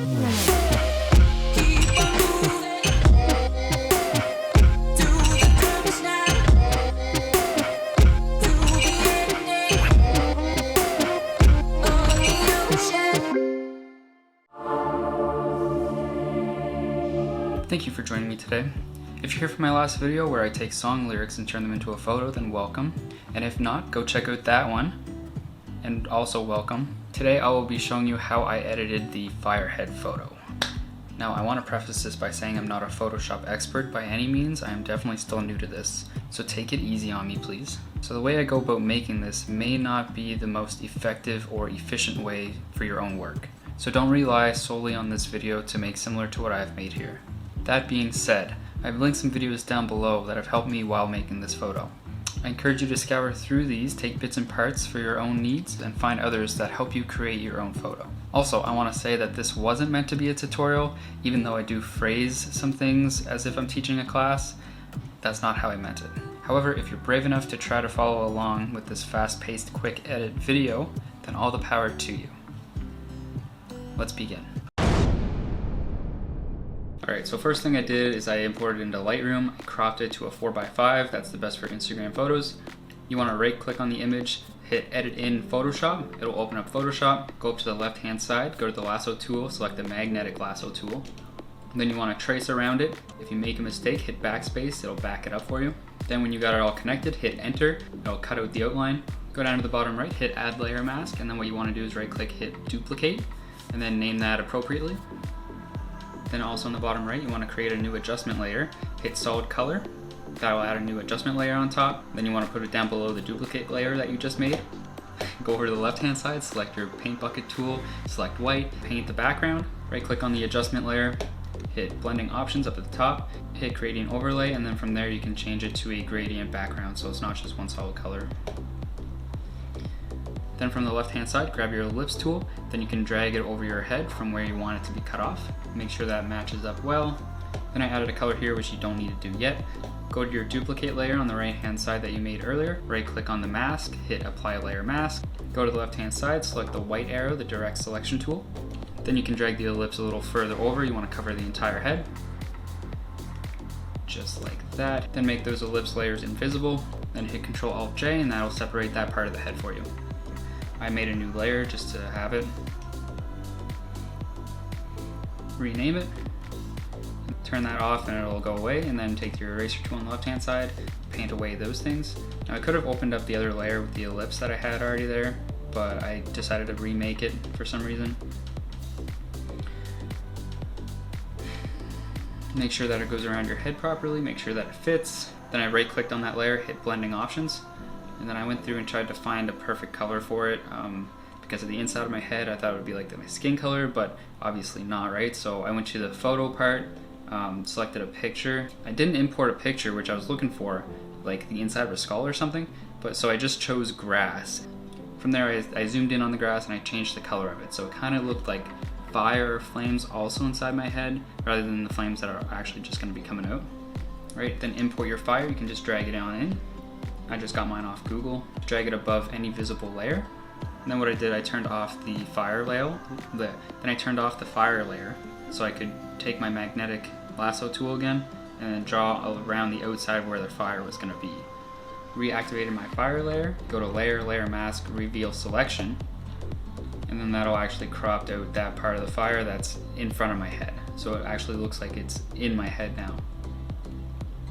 Thank you for joining me today. If you're here for my last video where I take song lyrics and turn them into a photo, then welcome. And if not, go check out that one, and also welcome. Today I will be showing you how I edited the firehead photo. Now I want to preface this by saying I'm not a Photoshop expert by any means. I am definitely still new to this, so take it easy on me please. So the way I go about making this may not be the most effective or efficient way for your own work. So don't rely solely on this video to make similar to what I've made here. That being said, I've linked some videos down below that have helped me while making this photo. I encourage you to scour through these, take bits and parts for your own needs, and find others that help you create your own photo. Also, I want to say that this wasn't meant to be a tutorial, even though I do phrase some things as if I'm teaching a class. That's not how I meant it. However, if you're brave enough to try to follow along with this fast-paced, quick edit video, then all the power to you. Let's begin. Alright, so first thing I did is I imported into Lightroom, I cropped it to a 4x5, that's the best for Instagram photos. You want to right click on the image, hit edit in Photoshop, it'll open up Photoshop, go up to the left hand side, go to the lasso tool, select the magnetic lasso tool. And then you want to trace around it. If you make a mistake, hit backspace, it'll back it up for you. Then when you got it all connected, hit enter, it'll cut out the outline. Go down to the bottom right, hit add layer mask, and then what you want to do is right click, hit duplicate, and then name that appropriately. Then also on the bottom right, you want to create a new adjustment layer. Hit solid color. That will add a new adjustment layer on top. Then you want to put it down below the duplicate layer that you just made. Go over to the left hand side, select your paint bucket tool, select white, paint the background. Right click on the adjustment layer, hit blending options up at the top, hit gradient overlay, and then from there you can change it to a gradient background so it's not just one solid color. Then from the left hand side, grab your ellipse tool, then you can drag it over your head from where you want it to be cut off. Make sure that matches up well. Then I added a color here which you don't need to do yet. Go to your duplicate layer on the right hand side that you made earlier, right click on the mask, hit apply layer mask. Go to the left hand side, select the white arrow, the direct selection tool. Then you can drag the ellipse a little further over, you want to cover the entire head. Just like that. Then make those ellipse layers invisible, then hit Ctrl Alt J and that'll separate that part of the head for you. I made a new layer just to have it. Rename it. Turn that off and it'll go away, and then take your eraser tool on the left hand side, paint away those things. Now I could have opened up the other layer with the ellipse that I had already there, but I decided to remake it for some reason. Make sure that it goes around your head properly, make sure that it fits. Then I right clicked on that layer, hit blending options. And then I went through and tried to find a perfect color for it. Because of the inside of my head, I thought it would be like my skin color, but obviously not, right? So I went to the photo part, selected a picture. I didn't import a picture, which I was looking for, like the inside of a skull or something, but so I just chose grass. From there, I zoomed in on the grass and I changed the color of it. So it kind of looked like fire or flames also inside my head, rather than the flames that are actually just gonna be coming out. Right, then import your fire, you can just drag it on in. I just got mine off Google. Drag it above any visible layer. And then what I did, I turned off the fire layer. Then I turned off the fire layer so I could take my magnetic lasso tool again and then draw around the outside where the fire was going to be. Reactivated my fire layer, go to layer, layer mask, reveal selection, and then that'll actually crop out that part of the fire that's in front of my head. So it actually looks like it's in my head now.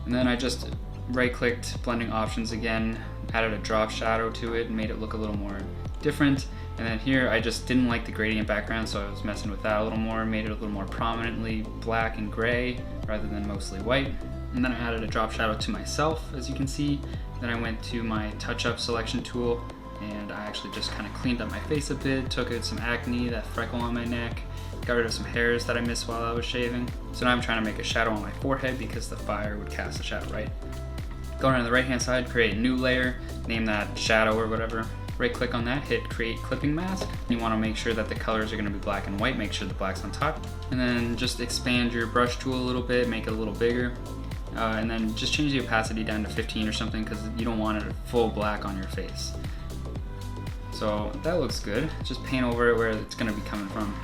And then I just right clicked blending options again, added a drop shadow to it and made it look a little more different. And then here I just didn't like the gradient background, so I was messing with that a little more, made it a little more prominently black and gray rather than mostly white. And then I added a drop shadow to myself, as you can see. Then I went to my touch up selection tool and I actually just kind of cleaned up my face a bit, took out some acne, that freckle on my neck, got rid of some hairs that I missed while I was shaving. So now I'm trying to make a shadow on my forehead because the fire would cast a shadow, right? Go down to the right hand side, create a new layer, name that shadow or whatever. Right click on that, hit create clipping mask. You want to make sure that the colors are going to be black and white, make sure the black's on top. And then just expand your brush tool a little bit, make it a little bigger. And then just change the opacity down to 15 or something because you don't want it full black on your face. So that looks good. Just paint over it where it's going to be coming from.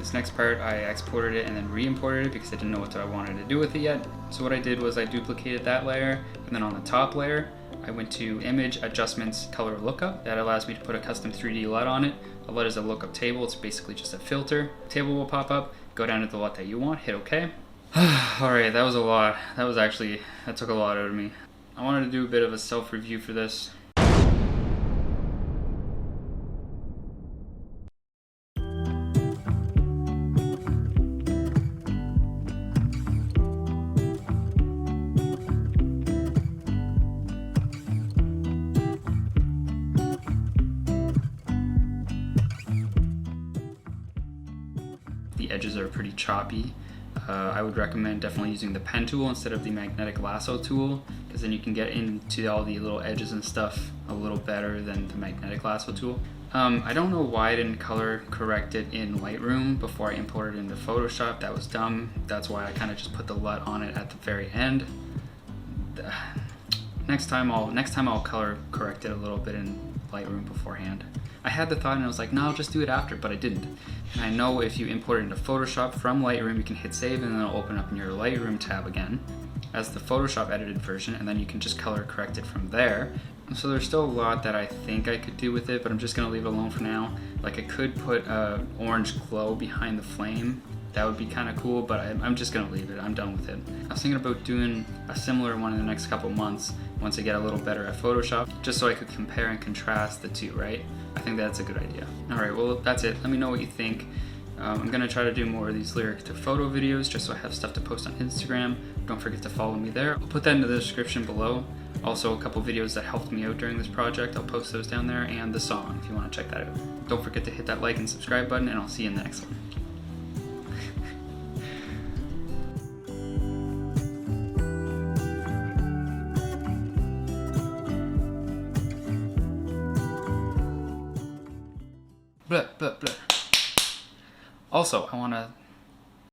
This next part, I exported it and then re-imported it because I didn't know what I wanted to do with it yet. So what I did was I duplicated that layer, and then on the top layer, I went to Image, Adjustments, Color Lookup. That allows me to put a custom 3D LUT on it. A LUT is a lookup table. It's basically just a filter. The table will pop up, go down to the LUT that you want, hit OK. Alright, that was a lot. That took a lot out of me. I wanted to do a bit of a self-review for this. The edges are pretty choppy. I would recommend definitely using the pen tool instead of the magnetic lasso tool, because then you can get into all the little edges and stuff a little better than the magnetic lasso tool. I don't know why I didn't color correct it in Lightroom before I imported it into Photoshop. That was dumb. That's why I kind of just put the LUT on it at the very end. Next time I'll color correct it a little bit in Lightroom beforehand. I had the thought and I was like, no, I'll just do it after, but I didn't. And I know if you import it into Photoshop from Lightroom, you can hit save and then it'll open up in your Lightroom tab again as the Photoshop edited version, and then you can just color correct it from there. So there's still a lot that I think I could do with it, but I'm just gonna leave it alone for now. Like I could put a orange glow behind the flame. That would be kind of cool, but I'm just gonna leave it. I'm done with it. I was thinking about doing a similar one in the next couple months once I get a little better at Photoshop, just so I could compare and contrast the two, right? I think that's a good idea. All right, well, that's it. Let me know what you think. I'm gonna try to do more of these lyric to photo videos just so I have stuff to post on Instagram. Don't forget to follow me there. I'll put that in the description below. Also, a couple videos that helped me out during this project, I'll post those down there, and the song if you wanna check that out. Don't forget to hit that like and subscribe button, and I'll see you in the next one. Blah, blah, blah. Also, I want to